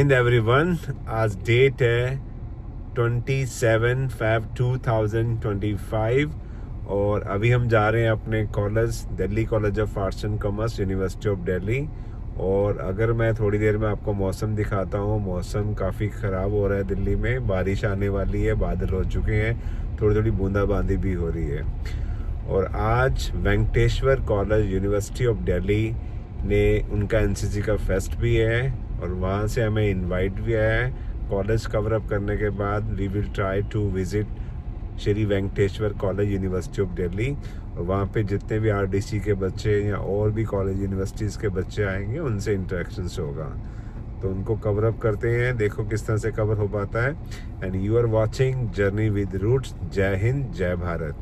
Hind everyone. आज date है 27 Feb 2025 और अभी हम जा रहे हैं अपने college, Delhi college of arts and commerce, university of Delhi. और अगर मैं थोड़ी देर में आपको मौसम दिखाता हूँ, मौसम काफ़ी ख़राब हो रहा है दिल्ली में, बारिश आने वाली है, बादल हो चुके हैं, थोड़ी थोड़ी बूंदाबांदी भी हो रही है। और आज Venkateswara college university of Delhi ने उनका एनसीसी का फेस्ट भी है और वहाँ से हमें इनवाइट भी आया है। कॉलेज कवर अप करने के बाद we will try to visit Shri Venkateswara college university of Delhi. और वहाँ पे जितने भी आरडीसी के बच्चे या और भी कॉलेज यूनिवर्सिटीज़ के बच्चे आएंगे उनसे इंटरेक्शंस होगा, तो उनको कवर अप करते हैं, देखो किस तरह से कवर हो पाता है। And you are watching journey with roots. जय हिंद, जय भारत।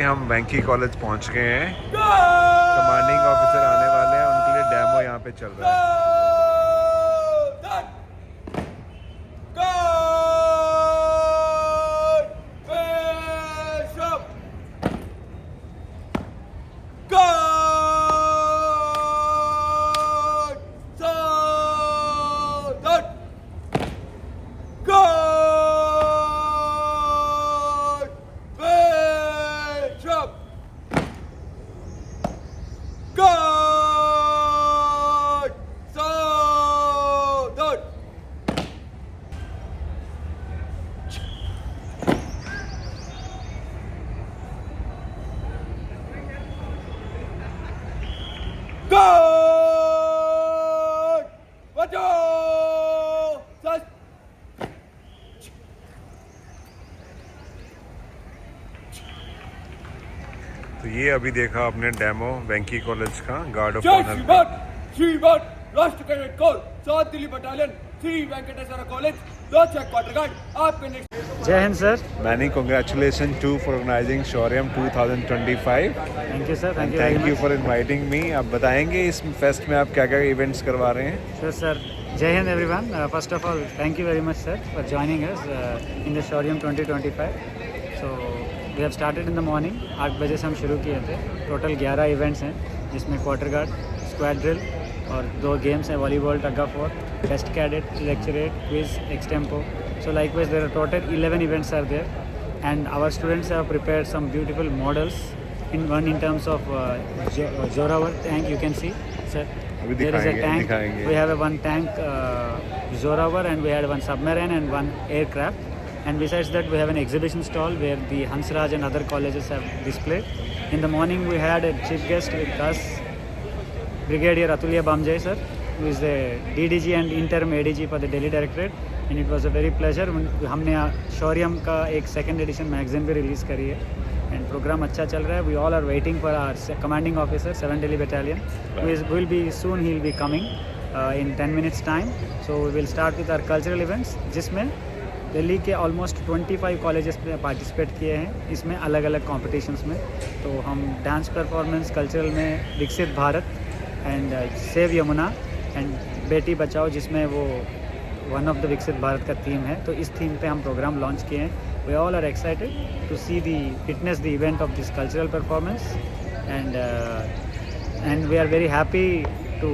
हम वेंकी कॉलेज पहुँच गए हैं, कमांडिंग ऑफिसर आने वाले हैं, उनके लिए डेमो यहाँ पे चल रहा है। तो ये अभी देखा आपने डेमो वेंकी कॉलेज का गार्ड ऑफ ऑनर। श्रीमान राष्ट्र cadet corps 7 Delhi battalion Shri Venkateswara college 2 check quarter guard आपके next. Jai Hind sir. Many congratulation to for organising Shauryam 2025। Thank you sir. Thank you for inviting me. आप बताएंगे इस फेस्ट में आप क्या क्या इवेंट्स करवा रहे हैं? Sure sir. Jai Hind everyone. First of all thank you very much sir for joining us in the Shauryam 2025। So we have started in the morning 8 बजे से हम शुरू किए थे। टोटल 11 इवेंट्स हैं जिसमें क्वार्टर गार्ड, स्क्वाड ड्रिल और 2 गेम्स हैं, volleyball, tug of war, best cadet, lecturette, quiz, extempore. So likewise there are total 11 events are there and our students have prepared some beautiful models in terms of Zorawar tank. You can see sir, there is a tank. We have one tank Zorawar and we had one submarine and one aircraft, and besides that we have an exhibition stall where the Hansraj and other colleges have displayed. In the morning we had a chief guest with us, Brigadier Atulya Bamjay sir, who is the DDG and interim ADG for the Delhi Directorate. And it was a very pleasure. हमने शौर्यम का एक second edition magazine भी release करी है and program अच्छा चल रहा है। We all are waiting for our commanding officer 7 Delhi battalion will be soon, he will be coming in 10 minutes time. So we will start with our cultural events जिसमें दिल्ली के almost 25 colleges participate किए हैं इसमें अलग अलग कॉम्पिटिशन्स में। तो हम डांस परफॉर्मेंस, कल्चरल में विकसित Bharat and save Yamuna and Beti Bachao जिसमें वो वन ऑफ द विकसित भारत का थीम है, तो इस थीम पे हम प्रोग्राम लॉन्च किए हैं। We all are excited to see the witness the event of this cultural performance and we are very happy to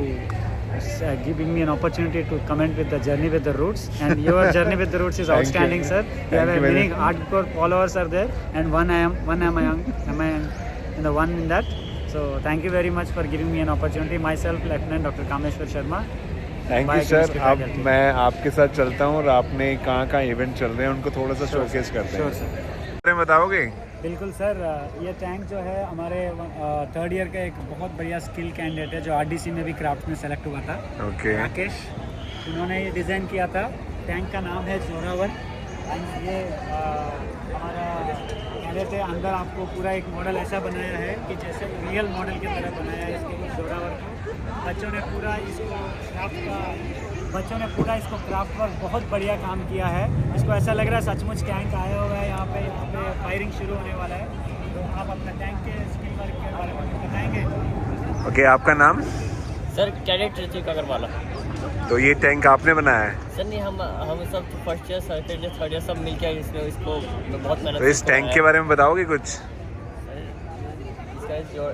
giving me an opportunity to comment with the journey with the roots, and your journey with the roots is outstanding sir. You have many hardcore followers are there and one am I in the one in that. So thank you very much for giving me an opportunity. Myself Lieutenant Dr. Kameshwar Sharma. Thank you sir. अब मैं आपके साथ चलता हूँ और आपने कहाँ कहाँ इवेंट चल रहे हैं उनको थोड़ा सा शोकेस करते हैं। सर बताओगे? बिल्कुल सर। ये टैंक जो है हमारे 3rd ईयर का एक बहुत बढ़िया स्किल कैंडिडेट है जो आरडीसी में भी क्राफ्ट में सेलेक्ट हुआ था। ओके। राकेश, उन्होंने ये डिज़ाइन किया था। टैंक का नाम है जोरावर। ये हमारा कैंडिडेट है। अंदर आपको पूरा एक मॉडल ऐसा बनाया है कि जैसे रियल मॉडल की तरह बनाया है इसके जोरावर को। बच्चों ने पूरा इसको क्राफ्ट वर्क बहुत बढ़िया काम किया है। इसको ऐसा लग रहा है सचमुच टैंक आया हुआ है यहाँ पे फायरिंग शुरू होने वाला है। तो आप अपना टैंक के स्किल वर्क के बारे में बताएंगे? ओके, आपका नाम? Sir cadet Ritik Agarwal. तो ये टैंक आपने बनाया है? सर नहीं, हम सब first year, second year, third year सब मिलकर इसको बहुत मेहनत। तो इस टैंक के बारे में बताओगे कुछ?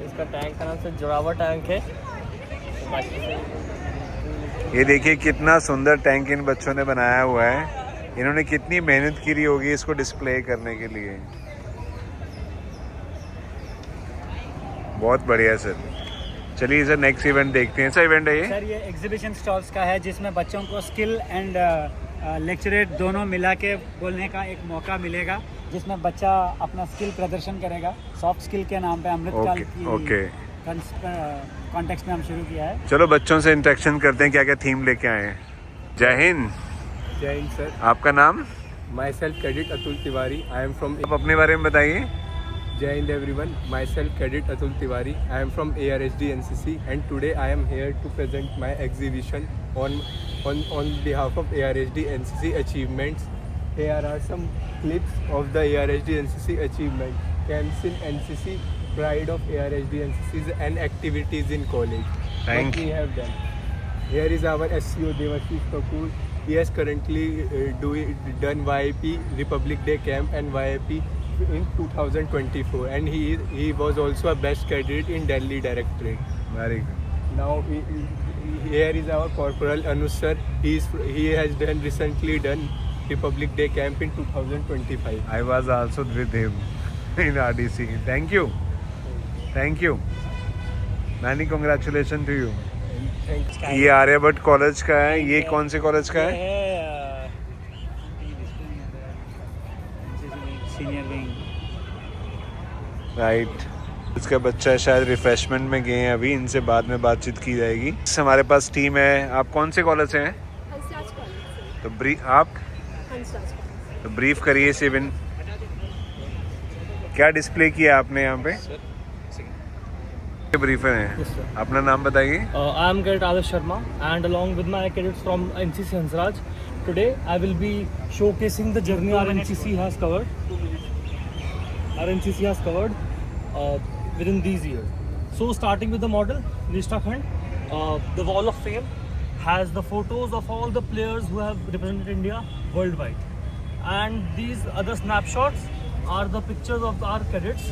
इसका टैंक का नाम सर जोरावर टैंक है। ये देखिए कितना सुंदर टैंक इन बच्चों ने बनाया हुआ है। इन्होंने कितनी मेहनत की रही होगी इसको डिस्प्ले करने के लिए। बहुत बढ़िया सर। चलिए सर नेक्स्ट इवेंट देखते हैं। सर इवेंट है ये? सर ये एग्जीबिशन स्टॉल्स का है जिसमें बच्चों को स्किल एंड लेक्चरेट दोनों मिला के बोलने का एक मौका मिलेगा, जिसमें बच्चा अपना स्किल प्रदर्शन करेगा। सॉफ्ट स्किल के नाम पे अमृतकाल की कॉन्टेक्स्ट में हम शुरू किया है। चलो बच्चों से इंटरेक्शन करते हैं, क्या क्या थीम लेके आए हैं। जय हिंद। जय हिंद सर। आपका नाम? My self cadet Atul Tiwari, I am from. आप अपने बारे में बताइए। Jai Hind everyone, myself Cadet Atul Tiwari. I am from ARSD NCC and today I am here to present my exhibition on behalf of ARSD NCC achievements. Here are some clips of the ARSD NCC achievement. Camps in NCC, pride of ARSD NCCs and activities in college. Thank What we have done. Here is our SCO Devashish Kapoor. He has currently done YIP Republic Day Camp and YIP in 2024, and he was also a best cadet in Delhi Directorate. Very good. Now here is our Corporal Anush sir. He has recently done Republic Day Camp in 2025. I was also with him in RDC. Thank you. Thank you. Many congratulations to you. Thanks. ये Aryabhata college का है। ये कौन से college का है? Senior wing. Right. इसका बच्चा शायद रिफ्रेशमेंट में गए हैं अभी, इनसे बाद में बातचीत की जाएगी। हमारे पास टीम है। आप कौन से कॉलेज से हैं? हंसराज कॉलेज। तो आप हंसराज कॉलेज। तो ब्रीफ करिए सिविन। क्या डिस्प्ले किया आपने यहाँ पे? ब्रीफर हैं। अपना नाम बताइए। I am Cadet Adarsh Sharma and along with my cadets from NCC Hansraj, today I will be showcasing the journey our NCC has covered. Our NCC has covered within these years. So starting with the model, Nishta Khand, the Wall of Fame has the photos of all the players who have represented India worldwide. And these other snapshots are the pictures of our cadets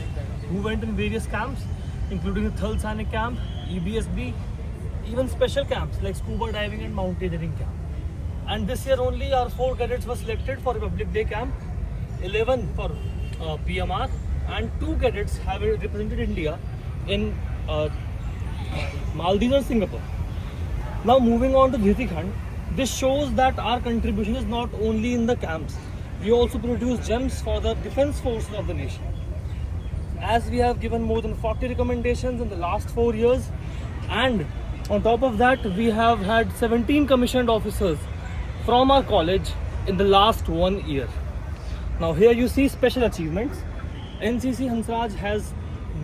who went in various camps, including the Thal Sainik Camp, EBSB, even special camps like scuba diving and mountaineering camp. And this year only our 4 cadets were selected for Republic Day Camp, 11 for PMR, and 2 cadets have represented India in Maldives and Singapore. Now moving on to Dhriti Khand, this shows that our contribution is not only in the camps, we also produce gems for the defense forces of the nation. As we have given more than 40 recommendations in the last 4 years, and on top of that we have had 17 commissioned officers from our college in the last 1 year. Now here you see special achievements. NCC Hansraj has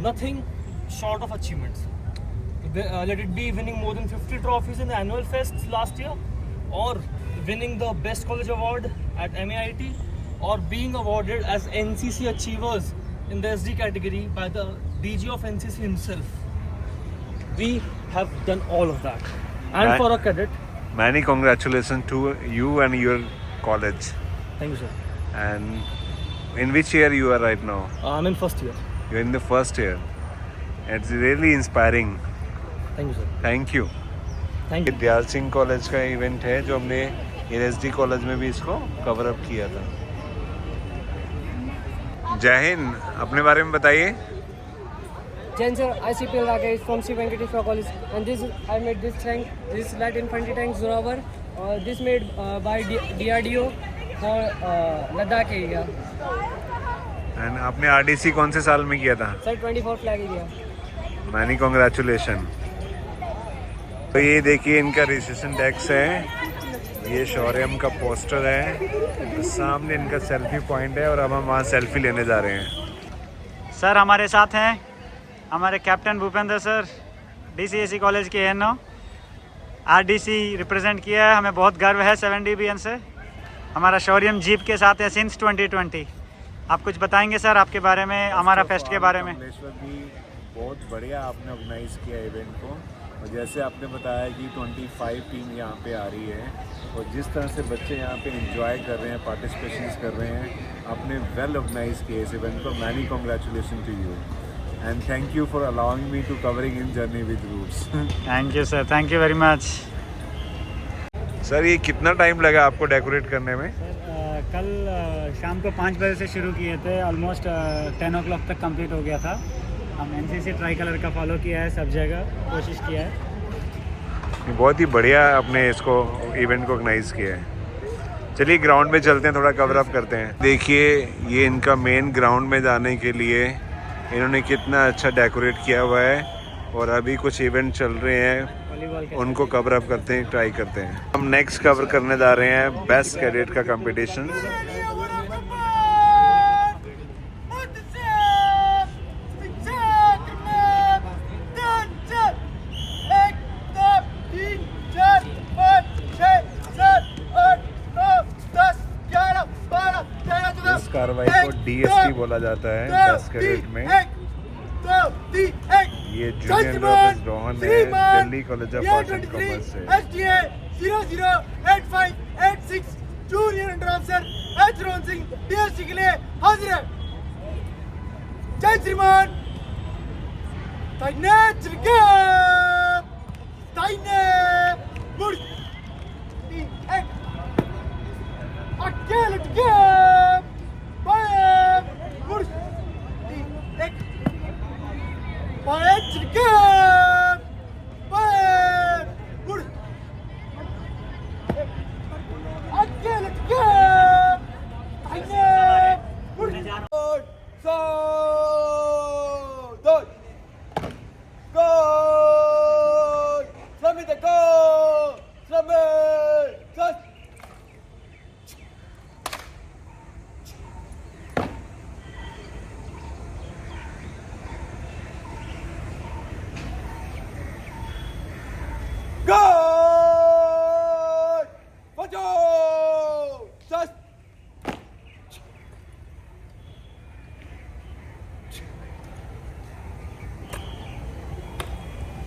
nothing short of achievements. Let it be winning more than 50 trophies in the annual fests last year, or winning the best college award at MAIT, or being awarded as NCC achievers in the SD category by the DG of NCC himself. We have done all of that. And for a cadet, Many congratulations to you and your college. thank you sir. And in which year you are right now? I'm in first year. You're in the first year. It's really inspiring. Thank you sir. Thank you. Thank you. Dayal Singh college का event है जो हमने ARSD college में भी इसको cover up किया था। जय हिंद। अपने बारे में बताइए। Jen sir, ICPL Rakesh from Sri Venkateshwar College, and this I made this tank. This light infantry tank Zorawar. This made by DRDO for Ladakh area. And आपने RDC कौन से साल में किया था? Sir 24 flag area. Many congratulation. तो ये देखिए इनका रिसेप्शन डेस्क है। ये शौर्यम का पोस्टर है। सामने इनका सेल्फी पॉइंट है और अब हम वहाँ सेल्फी लेने जा रहे हैं। सर हमारे साथ हैं हमारे captain Bhupendra sir, DCSE college के ANO, RDC रिप्रेजेंट किया है। हमें बहुत गर्व है 7 डिवीजन से। हमारा शौर्यम जीप के साथ है सिंस 2020। आप कुछ बताएंगे सर आपके बारे में, हमारा फेस्ट के बारे में? कमलेश्वर भी बहुत बढ़िया आपने ऑर्गेनाइज़ किया इवेंट को, और जैसे आपने बताया कि 25 टीम यहाँ पे आ रही है, और जिस तरह से बच्चे यहाँ पे एंजॉय कर रहे हैं, पार्टिसिपेशंस कर रहे हैं, आपने वेल ऑर्गेनाइज किया इस इवेंट को। Many congratulation to you and thank you for allowing me to covering in journey with roots. Thank you sir, thank you very much. Sir ये कितना टाइम लगा आपको डेकोरेट करने में? सर कल शाम को 5 बजे से शुरू किए थे, ऑलमोस्ट 10 ओ क्लॉक तक कंप्लीट हो गया था। हम एनसीसी ट्राई कलर का फॉलो किया है, सब जगह कोशिश किया है। बहुत ही बढ़िया आपने इसको इवेंट को ऑर्गेनाइज किया है। चलिए ग्राउंड में चलते हैं, थोड़ा कवर अप करते हैं। देखिए ये इनका मेन ग्राउंड में जाने के लिए इन्होंने कितना अच्छा डेकोरेट किया हुआ है और अभी कुछ इवेंट चल रहे हैं, वॉलीबॉल के उनको कवर अप करते हैं, ट्राई करते हैं। हम नेक्स्ट कवर करने जा रहे हैं बेस्ट कैडेट का कंपटीशन। इस कार्रवाई को डीएसटी बोला जाता है बेस्ट कैडेट में। ये जूनियर लोकेश रोहन है, Delhi college of arts and commerce से। SDA 008586 junior under officer H Rohan Singh DST के लिए हाजिर है। जय श्रीमान। ताइने चिरके ताइने मुड़ 3 1 अकेले लटके बाए मुड़ 3 1 बाए चिरके बाए मुड़ अकेले लटके ताइने मुड़ सो दो Goal! Slummy the goal! Slummy! Touch! Goal! Pacho! Touch!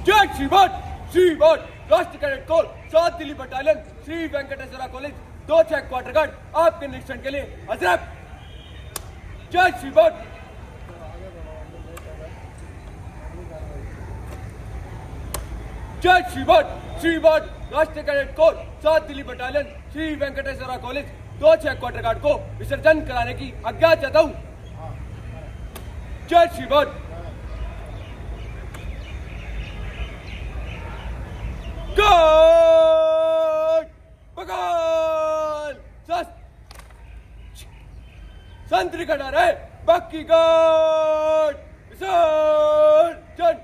जय श्रीमान। श्रीमान राष्ट्रीय cadet corps 7 Delhi battalion Shri Venkateswara college 2 quarter guard आपके निरीक्षण के लिए हजरत। जय श्रीमान। जय श्रीमान। श्रीमान राष्ट्रीय cadet corps 7 Delhi battalion Shri Venkateswara college 2 quarter guard को विसर्जन कराने की आज्ञा चाहता हूँ। जय श्रीमान। Goal! Bagal! संतरी खड़ा रहे बाकी गोल विसर्जन।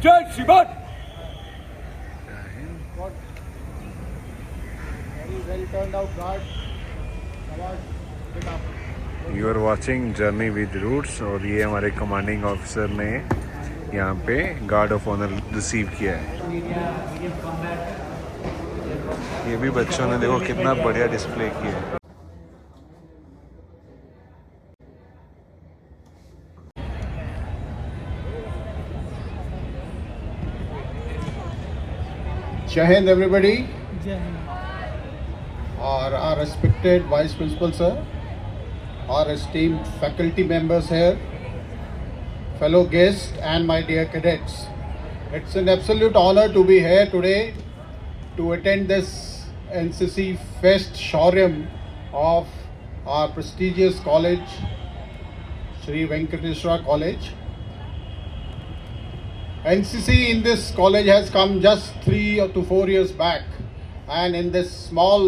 जय श्रीमान। You are watching journey with roots और ये हमारे कमांडिंग ऑफिसर ने यहाँ पे गार्ड ऑफ ऑनर रिसीव किया है। ये भी बच्चों ने देखो कितना बढ़िया डिस्प्ले किया है। Jai Hind everybody. Our respected Vice Principal sir, our esteemed faculty members here, fellow guests and my dear cadets. It's an absolute honor to be here today to attend this NCC Fest Shauryam of our prestigious college, Sri Venkateswara College. NCC in this college has come just 3 to 4 years back, and in this small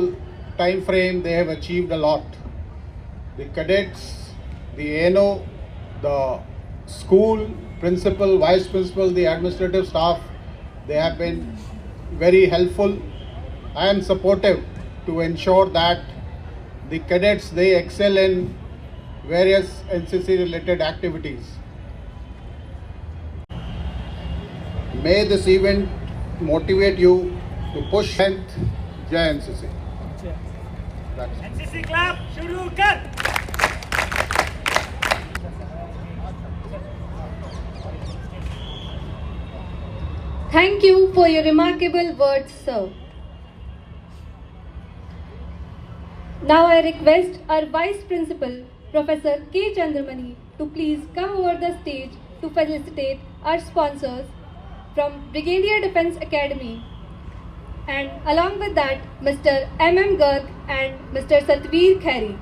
time frame they have achieved a lot. The cadets, the ANO, the school principal, vice principal, the administrative staff, they have been very helpful and supportive to ensure that the cadets they excel in various NCC related activities. May this event motivate you to push strength. Jai NCC. That's it. NCC clap शुरू कर. Thank you for your remarkable words, sir. Now I request our Vice Principal, Professor K. Chandramani, to please come over the stage to felicitate our sponsors from Brigadier Defence Academy, and along with that, Mr. M.M. Garg and Mr. Satveer Khairi.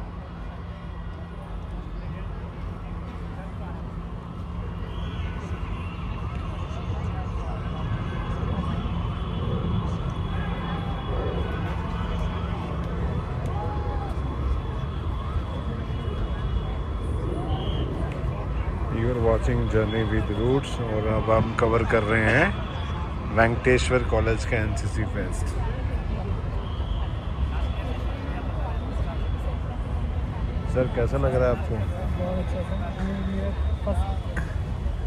You are watching journey with roots और अब हम cover कर रहे हैं Venkateswara college का NCC fest. Sir कैसा लग रहा है आपको? बहुत अच्छा था. मेरा फर्स्ट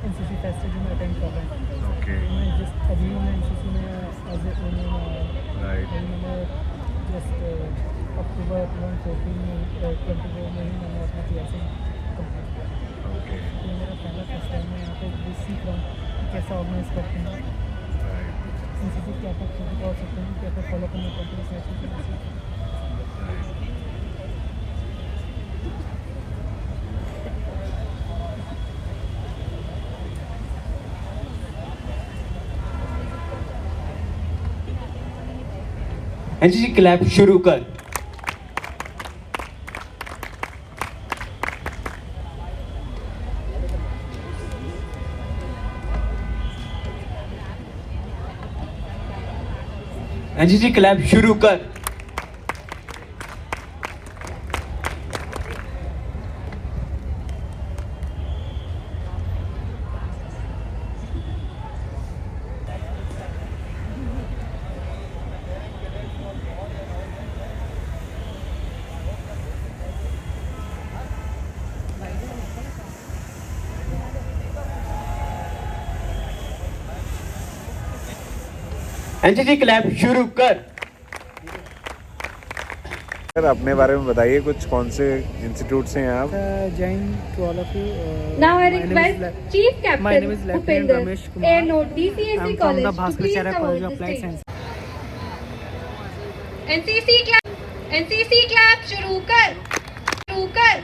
एनसीसी फेस्ट है जो मैं अटेंड कर रहा हूँ. ओके मैं जस्ट अभी मैं एनसीसी में एज ए राइट. मैंने जस्ट अक्टूबर 2014 में 24 में ही मैंने अपना पीएससी कंप्लीट किया. ओके ये मेरा पहला फर्स्ट टाइम है यहाँ पे भी सीख रहा हूँ कि कैसा ऑर्गेनाइज करते हैं राइट. एनसीसी क्या क्या कर सकते हैं, क्या क्या फॉलो करना पड़ता है साथ. एनसीसी क्लैप शुरू कर. एनसीसी क्लैप शुरू कर. एनसीसी क्लैप शुरू कर. सर अपने बारे में बताइए कुछ, कौन से इंस्टीट्यूट से हैं आप? जैन to all of you. Now I request Chief Captain My name is Lieutenant Bhupinder, Ramesh Kumar. Air Note DCSC I'm from College, the to Bhaskar please Chara come College over of the Applied stage. Science. NCC clap शुरू कर. शुरू कर.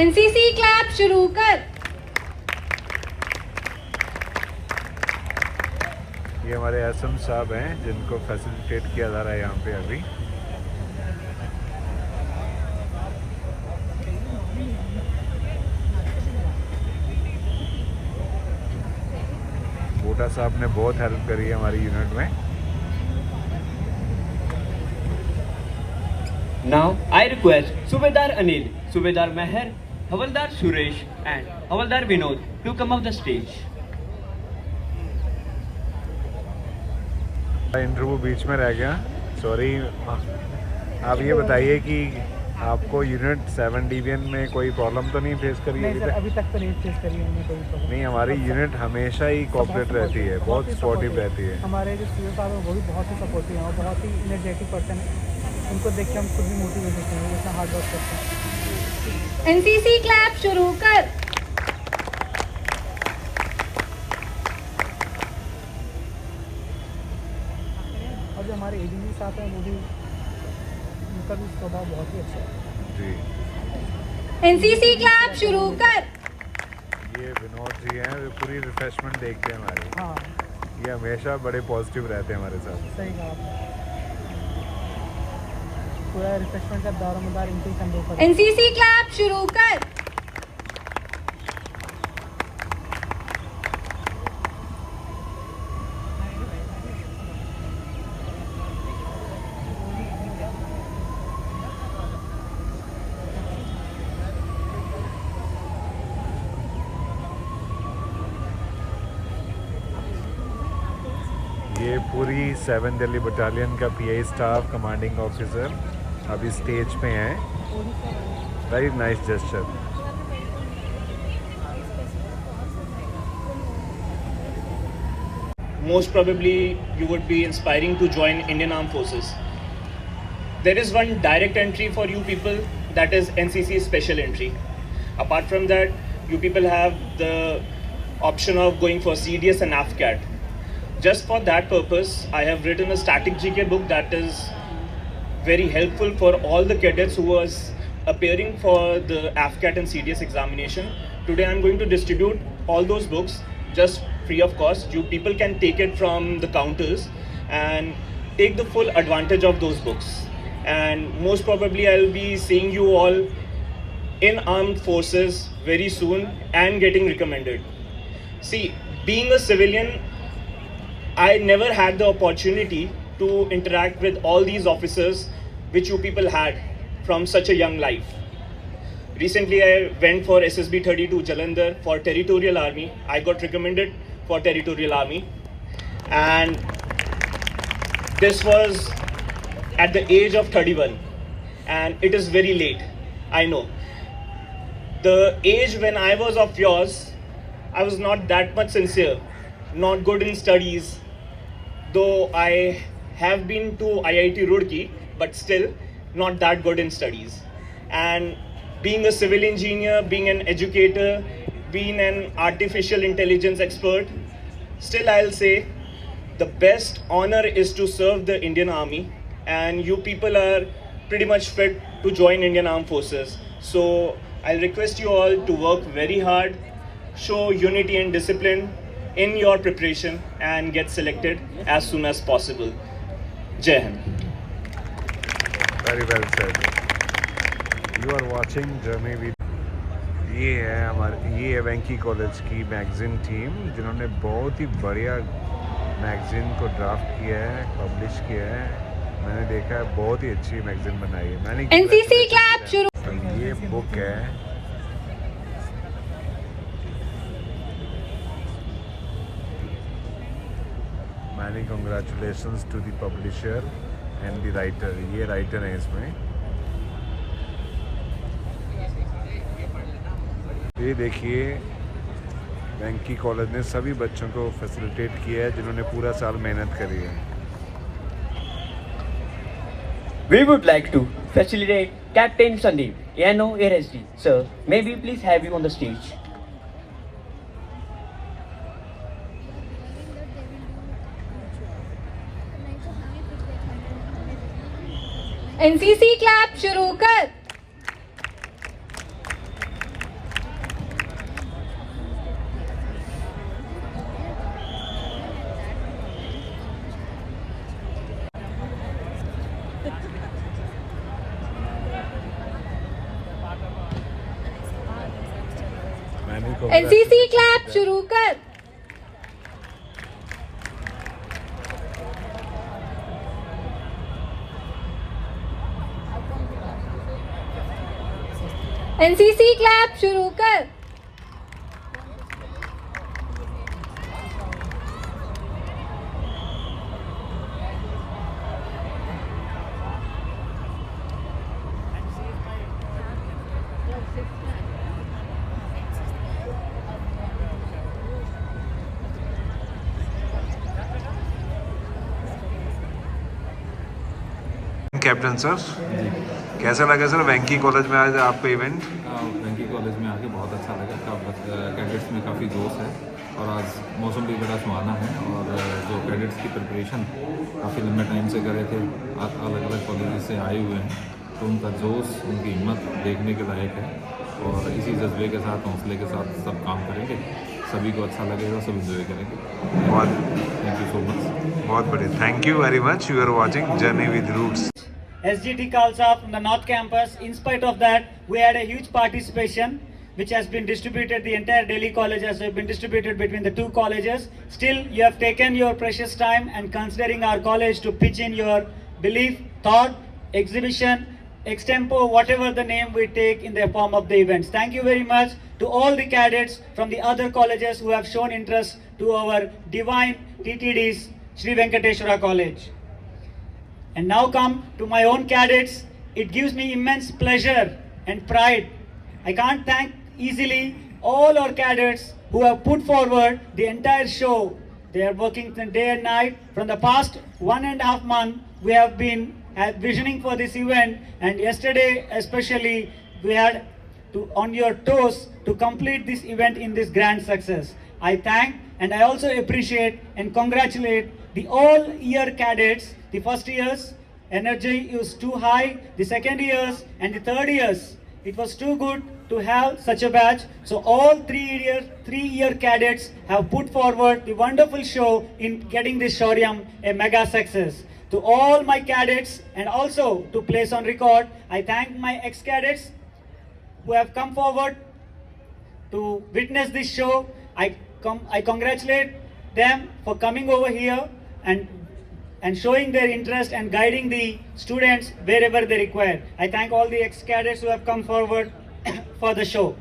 NCC clap शुरू कर. ये हमारे SM साहब हैं जिनको फैसिलिटेट किया जा रहा है यहाँ पे अभी. बोटा साहब ने बहुत हेल्प करी है हमारी यूनिट में. Now I request Subedar Anil, Subedar Meher, Havaldar Suresh and Havaldar Vinod to come off the stage. Interview बीच में रह गया, सॉरी. आप ये बताइए कि आपको यूनिट 7 डिवीजन में कोई प्रॉब्लम तो नहीं फेस करी है नहीं सर, अभी तक तो नहीं फेस करी हमने कोई प्रॉब्लम. नहीं, हमारी यूनिट हमेशा ही कोऑपरेट रहती है, बहुत सपोर्टिव रहती है. हमारे जो सीओ साहब हैं वो भी बहुत ही सपोर्टिव हैं और बहुत ही एनर्जेटिक पर्सन है. उनको देख के हम खुद भी मोटिवेट होते हैं, वो इतना हार्ड वर्क करते हैं. NCC clap शुरू कर. और जो हमारे एजेंसी साथ हैं वो भी, उनका भी स्वभाव बहुत ही अच्छा है. जी. NCC clap शुरू कर. ये विनोद जी हैं, वे पूरी रिफ्रेशमेंट देखते हैं हमारी. हाँ ये हमेशा बड़े पॉजिटिव रहते हैं हमारे साथ. सही कहा आपने. पूरा रिफ्रेशमेंट का दारोमदार इनके कंधों पर. NCC clap शुरू कर. ये पूरी 7 दिल्ली बटालियन का पीआई स्टाफ, कमांडिंग ऑफिसर अभी स्टेज पे हैं Very nice gesture. Most probably you would be inspiring to join Indian Armed Forces. There is one direct entry for you people, that is NCC special entry. Apart from that, you people have the option of going for CDS and AFCAT. Just for that purpose, I have written a static GK book that is very helpful for all the cadets who was appearing for the AFCAT and CDS examination. Today I'm going to distribute all those books just free of cost. You people can take it from the counters and take the full advantage of those books. And most probably I'll be seeing you all in armed forces very soon and getting recommended. See, being a civilian, I never had the opportunity to interact with all these officers which you people had from such a young life. Recently I went for SSB 32 Jalandhar for Territorial Army. I got recommended for Territorial Army, and this was at the age of 31, and it is very late, I know. The age when I was of yours, I was not that much sincere, not good in studies, though I have been to IIT Roorkee, but still not that good in studies. And being a civil engineer, being an educator, being an artificial intelligence expert, still I'll say the best honor is to serve the Indian Army, and you people are pretty much fit to join Indian Armed Forces. So I'll request you all to work very hard, show unity and discipline in your preparation and get selected as soon as possible. Jai Hind. Very well said. You are watching Journey with. ये है वेंकी college की magazine team, जिन्होंने बहुत ही बढ़िया magazine को draft किया है, publish किया है. मैंने देखा है, बहुत ही अच्छी मैगजीन बनाई है. मैंने NCC क्लैप शुरू. ये बुक है. Many congratulations to the publisher and the writer. ये राइटर है इसमें. ये देखिए, वेंकी कॉलेज ने सभी बच्चों को फैसिलिटेट किया है जिन्होंने पूरा साल मेहनत करी है. We would like to facilitate Captain Sandeep, ANO ARSD. Sir, may we please have you on the stage? NCC clap शुरू कर. NCC क्लैप शुरू कर. NCC क्लैप शुरू कर. कैप्टन सर, कैसा लगा सर वेंकी कॉलेज में आज आपका इवेंट? वेंकी कॉलेज में आके बहुत अच्छा लगा. कैडेट्स में काफ़ी जोश है और आज मौसम भी बड़ा सुहाना है. और जो कैडेट्स की प्रिपरेशन काफ़ी लंबे टाइम से कर रहे थे, अलग अलग कॉलेज से आए हुए हैं, तो उनका जोश, उनकी हिम्मत देखने के लायक है. और इसी जज्बे के साथ, हौसले के साथ सब काम करेंगे, सभी को अच्छा लगेगा, सब इंजॉय करेंगे. Thank you so much. बहुत बढ़िया. Thank you very much. You are watching journey with roots. SGT Khalsa from the North Campus. In spite of that, we had a huge participation, which has been distributed. The entire Delhi college has been distributed between the two colleges. Still, you have taken your precious time and considering our college to pitch in your belief, thought, exhibition, extempo, whatever the name we take in the form of the events. Thank you very much to all the cadets from the other colleges who have shown interest to our divine TTDs, Sri Venkateshwara College. And now come to my own cadets, it gives me immense pleasure and pride. I can't thank easily all our cadets who have put forward the entire show. They are working day and night. From the past 1.5 months, we have been visioning for this event, and yesterday especially we had to on your toes to complete this event in this grand success. I thank and I also appreciate and congratulate the all year cadets. The first years energy is too high, the second years and the third years it was too good to have such a batch. So all 3-year cadets have put forward the wonderful show in getting this Shauriyam a mega success. To all my cadets and also to place on record, I thank my ex-cadets who have come forward to witness this show. I congratulate them for coming over here and showing their interest and guiding the students wherever they require. I thank all the ex-cadets who have come forward for the show.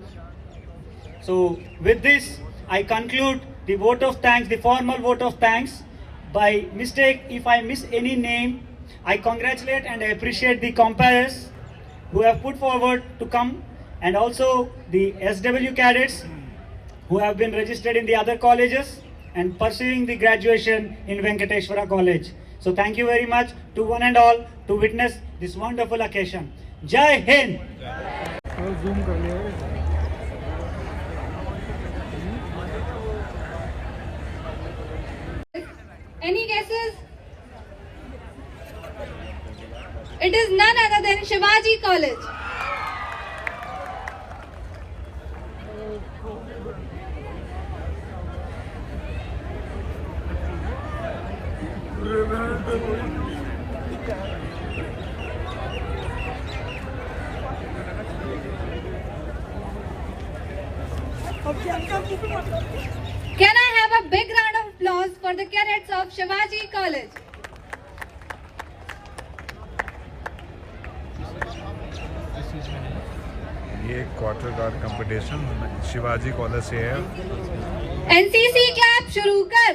So with this, I conclude the vote of thanks, the formal vote of thanks. By mistake, if I miss any name, I congratulate and I appreciate the compares who have put forward to come, and also the SW cadets who have been registered in the other colleges and pursuing the graduation in Venkateshwara College. So thank you very much to one and all to witness this wonderful occasion. Jai Hind! zoom कर लिया है। Any guesses? It is none other than Shivaji College. Can I have a big round of applause for the cadets of Shivaji College? ये quarter guard competition Shivaji college से है। NCC clap शुरू कर।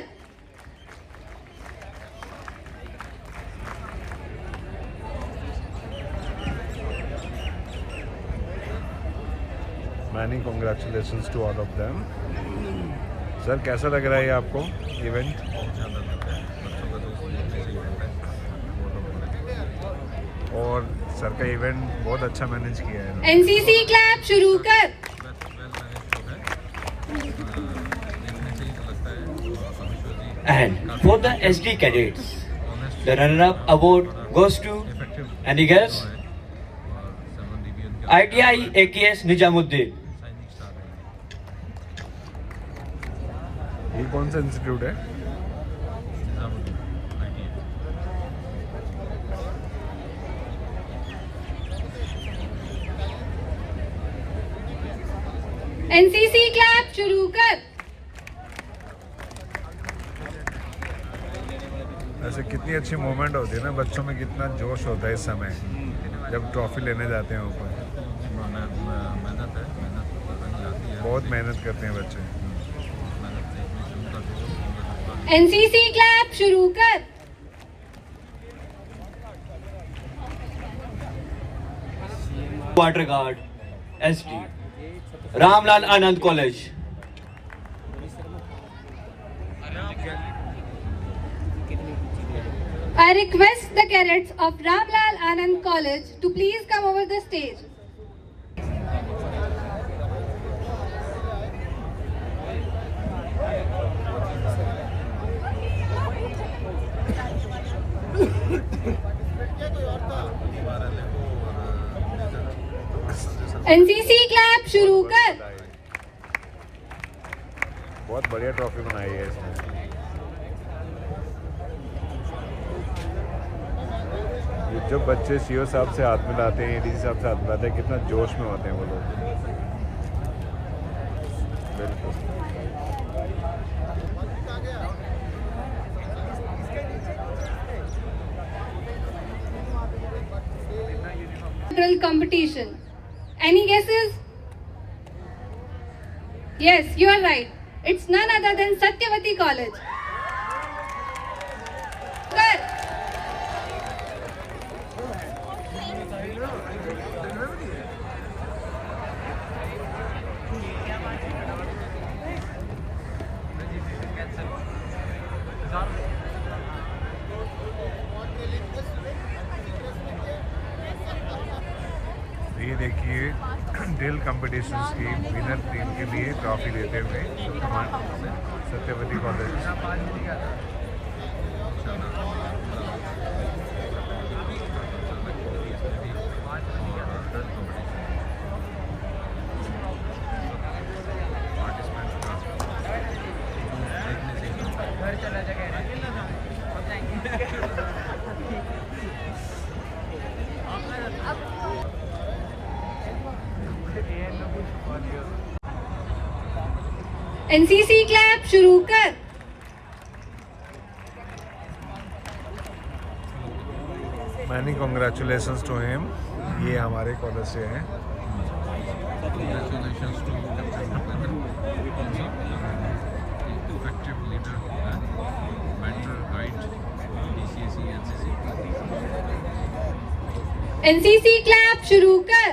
Many congratulations to all of them. Sir कैसा लग रहा है आपको इवेंट? और सर का इवेंट बहुत अच्छा मैनेज किया है। NCC क्लैप शुरू कर। And for the SD cadets, the runner-up award goes to, any guess? ITI AKS Nijamuddin. ये कौन सा इंस्टीट्यूट है? NCC क्लैप शुरू कर। ऐसे कितनी अच्छी मोमेंट होती है ना, बच्चों में कितना जोश होता है इस समय जब ट्रॉफी लेने जाते हैं ऊपर। बहुत मेहनत करते हैं बच्चे। NCC क्लैप शुरू कर। Quarter guard, SD, Ramlal Anand College. I request the cadets of Ramlal Anand College to please come over the stage. NCC clap शुरू कर। बहुत बढ़िया ट्रॉफी बनाई है इसने। ये जब बच्चे सीओ साहब से हाथ मिलाते हैं, एडीसी साहब से हाथ मिलाते हैं, कितना जोश में होते हैं वो लोग। बिल्कुल। Competition. Any guesses? Yes, you are right. It's none other than Satyavati College. Good. Competitions की विनर टीम के लिए ट्रॉफी देते हुए सत्यवती कॉलेज। एनसीसी क्लैप शुरू कर। मैनी कॉन्ग्रेचुलेशंस टू हिम, ये हमारे कॉलेज से हैं। Congratulations to Captain Bhupender, effective leader, mentor, guide, DCSE, NCC. NCC clap शुरू कर।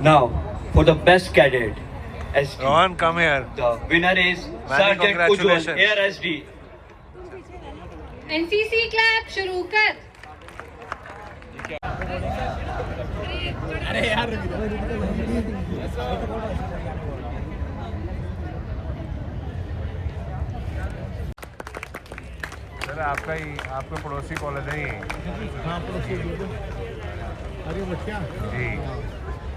Now, for the best cadet, ST. Rohan, come here. The winner is Many Sergeant Ujjwal, congratulations. ARSD. NCC clap शुरू कर। Sir आपका पड़ोसी college है ये? हाँ, पड़ोसी। अरे बच्चा जी,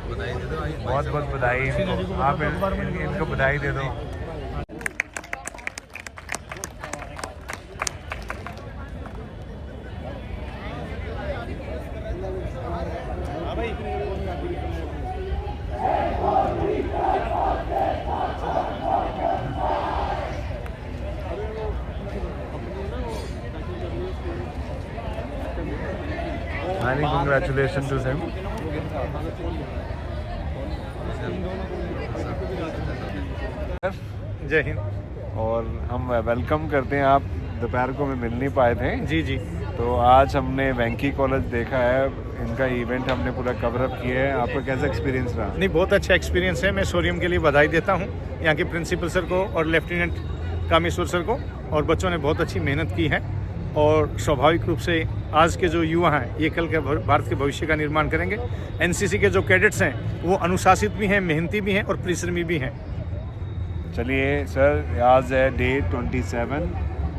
बहुत बहुत बधाई इनको। आप इनको बधाई दे दो। Many congratulations to him. जय हिंद। और हम वेलकम करते हैं, आप दोपहर को में मिल नहीं पाए थे। जी जी। तो आज हमने वेंकी कॉलेज देखा है, इनका इवेंट हमने पूरा कवर अप किया है। आपका कैसा एक्सपीरियंस रहा? नहीं, बहुत अच्छा एक्सपीरियंस है। मैं सोरियम के लिए बधाई देता हूँ यहाँ के प्रिंसिपल सर को और लेफ्टिनेंट कामेश्वर सर को, और बच्चों ने बहुत अच्छी मेहनत की है और स्वाभाविक रूप से आज के जो युवा हैं ये कल के भारत के भविष्य का निर्माण करेंगे। एनसीसी के जो कैडेट्स हैं वो अनुशासित भी हैं, मेहनती भी हैं और परिश्रमी भी हैं। चलिए सर, आज है डे 27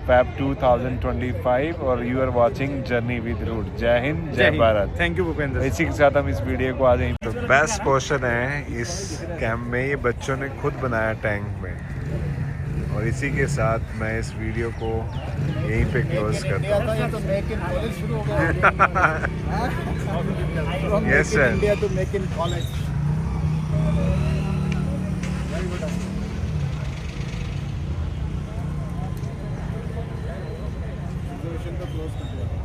Feb 2025 और you are watching journey with root. जय हिंद, जय भारत। Thank you Bhupendra. इसी के साथ हम इस वीडियो को आज तो बेस्ट पोर्शन है इस कैंप में, ये बच्चों ने खुद बनाया टैंक में। और इसी के साथ मैं इस वीडियो को यहीं पे क्लोज करता हूँ। Yes sir. India to make in college. Close कर दिया।